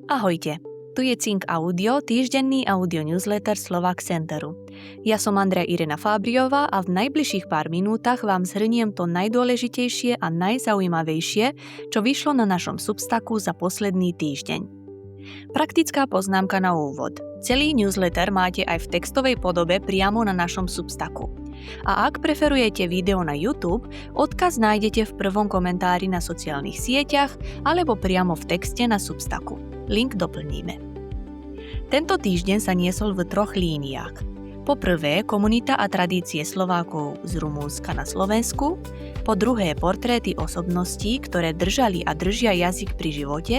Ahojte, tu je Cink Audio, týždenný audio newsletter Slovak Centeru. Ja som Andrea Irena Fábriová a v najbližších pár minútach vám zhrniem to najdôležitejšie a najzaujímavejšie, čo vyšlo na našom Substacku za posledný týždeň. Praktická poznámka na úvod. Celý newsletter máte aj v textovej podobe priamo na našom Substacku. A ak preferujete video na YouTube, odkaz nájdete v prvom komentári na sociálnych sieťach alebo priamo v texte na Substacku. Link doplníme. Tento týždeň sa niesol v 3 líniách. Po prvé, komunita a tradície Slovákov z Rumúnska na Slovensku, po druhé, portréty osobností, ktoré držali a držia jazyk pri živote,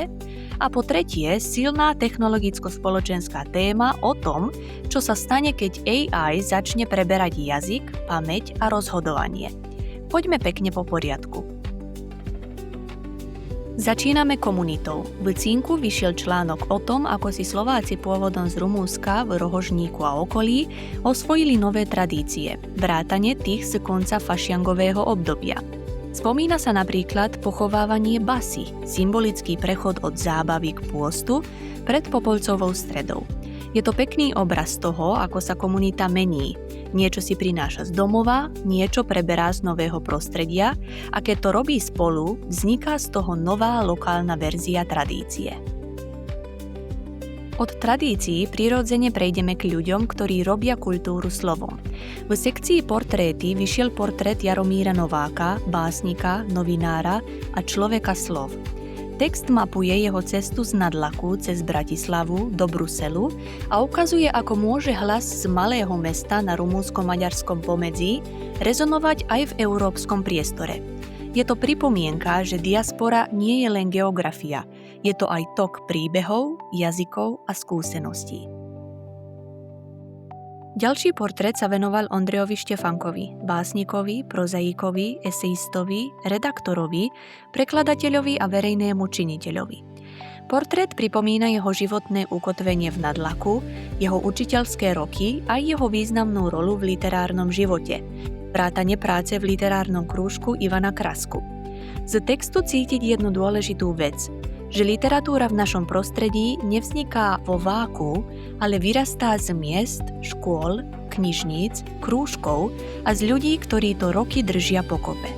a po tretie, silná technologicko-spoločenská téma o tom, čo sa stane, keď AI začne preberať jazyk, pamäť a rozhodovanie. Poďme pekne po poriadku. Začíname komunitou. V Cinku vyšiel článok o tom, ako si Slováci pôvodom z Rumúnska v Rohožníku a okolí osvojili nové tradície, vrátane tých z konca fašiangového obdobia. Spomína sa napríklad pochovávanie basy, symbolický prechod od zábavy k pôstu pred Popolcovou stredou. Je to pekný obraz toho, ako sa komunita mení. Niečo si prináša z domova, niečo preberá z nového prostredia a keď to robí spolu, vzniká z toho nová lokálna verzia tradície. Od tradícií prirodzene prejdeme k ľuďom, ktorí robia kultúru slovom. V sekcii portréty vyšiel portrét Jaromíra Nováka, básnika, novinára a človeka slov. Text mapuje jeho cestu z Nadlaku cez Bratislavu do Bruselu a ukazuje, ako môže hlas z malého mesta na rumúnsko-maďarskom pomedzi rezonovať aj v európskom priestore. Je to pripomienka, že diaspora nie je len geografia, je to aj tok príbehov, jazykov a skúseností. Ďalší portrét sa venoval Ondrejovi Štefankovi, básnikovi, prozaikovi, eseistovi, redaktorovi, prekladateľovi a verejnému činiteľovi. Portrét pripomína jeho životné ukotvenie v Nadlaku, jeho učiteľské roky a jeho významnú rolu v literárnom živote, vrátane práce v literárnom krúžku Ivana Krasku. Z textu cítiť jednu dôležitú vec, že literatúra v našom prostredí nevzniká vo váku, ale vyrastá z miest, škôl, knižníc, krúžkov a z ľudí, ktorí to roky držia pokope.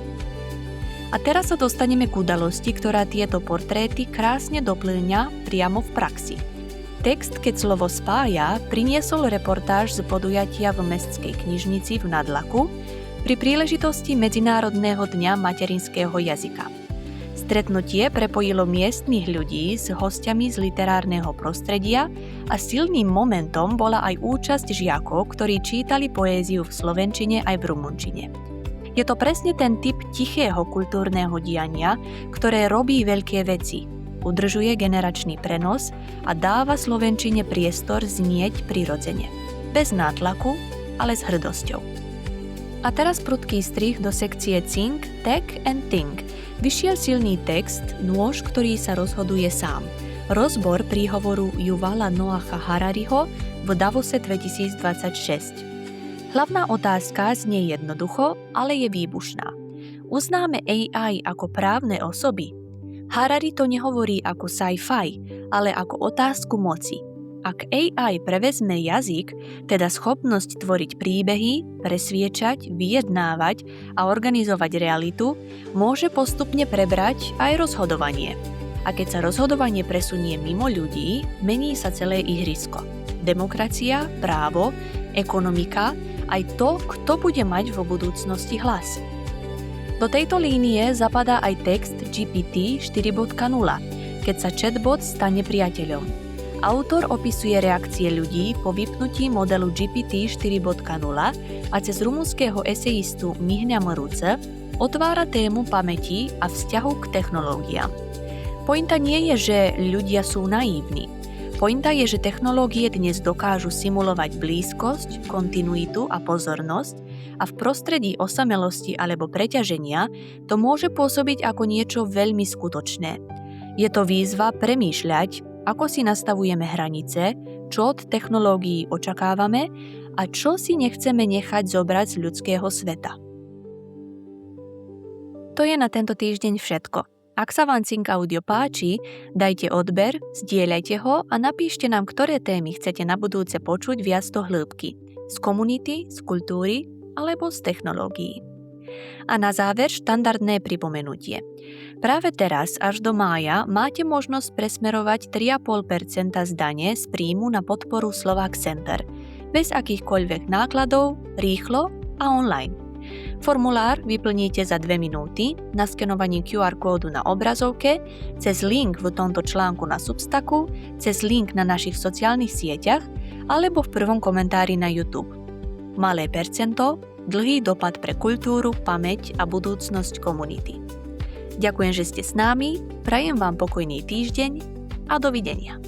A teraz sa dostaneme k udalosti, ktorá tieto portréty krásne doplňa priamo v praxi. Text Keď slovo spája priniesol reportáž z podujatia v Mestskej knižnici v Nadlaku pri príležitosti Medzinárodného dňa materinského jazyka. Stretnutie prepojilo miestnych ľudí s hostiami z literárneho prostredia a silným momentom bola aj účasť žiakov, ktorí čítali poéziu v slovenčine aj v rumunčine. Je to presne ten typ tichého kultúrneho diania, ktoré robí veľké veci, udržuje generačný prenos a dáva slovenčine priestor znieť prirodzene. Bez nátlaku, ale s hrdosťou. A teraz prudký strih do sekcie Think, Tech and Think. Vyšiel silný text Nôž, ktorý sa rozhoduje sám. Rozbor príhovoru Yuvala Noaha Harariho v Davose 2026. Hlavná otázka znie jednoducho, ale je výbušná. Uznáme AI ako právne osoby? Harari to nehovorí ako sci-fi, ale ako otázku moci. Ak AI prevezme jazyk, teda schopnosť tvoriť príbehy, presviečať, vyjednávať a organizovať realitu, môže postupne prebrať aj rozhodovanie. A keď sa rozhodovanie presunie mimo ľudí, mení sa celé ihrisko. Demokracia, právo, ekonomika, aj to, kto bude mať vo budúcnosti hlas. Do tejto línie zapadá aj text GPT 4.0, keď sa chatbot stane priateľom. Autor opisuje reakcie ľudí po vypnutí modelu GPT 4.0 a cez rumunského eseistu Mihňa Mruce otvára tému pamäti a vzťahu k technológiám. Pointa nie je, že ľudia sú naívni. Pointa je, že technológie dnes dokážu simulovať blízkosť, kontinuitu a pozornosť a v prostredí osamelosti alebo preťaženia to môže pôsobiť ako niečo veľmi skutočné. Je to výzva premýšľať, ako si nastavujeme hranice, čo od technológií očakávame a čo si nechceme nechať zobrať z ľudského sveta. To je na tento týždeň všetko. Ak sa vám Think Audio páči, dajte odber, zdieľajte ho a napíšte nám, ktoré témy chcete na budúce počuť viac do hĺbky. Z komunity, z kultúry alebo z technológií. A na záver štandardné pripomenutie. Práve teraz až do mája máte možnosť presmerovať 3,5% z dane z príjmu na podporu Slovak Center. Bez akýchkoľvek nákladov, rýchlo a online. Formulár vyplníte za 2 minúty naskenovaním QR kódu na obrazovke, cez link v tomto článku na Substacku, cez link na našich sociálnych sieťach alebo v prvom komentári na YouTube. Malé percento, dlhý dopad pre kultúru, pamäť a budúcnosť komunity. Ďakujem, že ste s nami, prajem vám pokojný týždeň a dovidenia.